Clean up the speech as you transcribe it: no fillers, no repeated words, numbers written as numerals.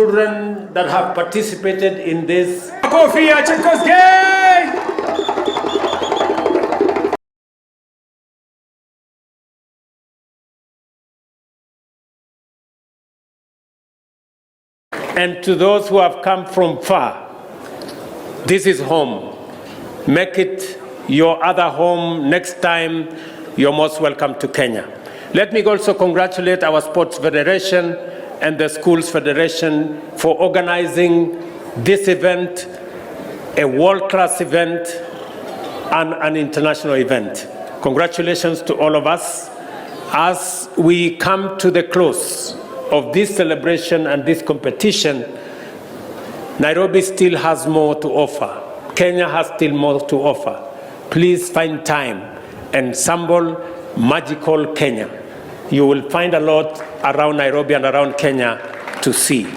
children that have participated in this. And to those who have come from far, this is home. Make it your other home next time. You're most welcome to Kenya. Let me also congratulate our Sports Federation and the Schools Federation for organizing this event, a world-class event and an international event. Congratulations to all of us. As we come to the close of this celebration and this competition, Nairobi still has more to offer. Kenya has still more to offer. Please find time and assemble magical Kenya. You will find a lot around Nairobi and around Kenya to see.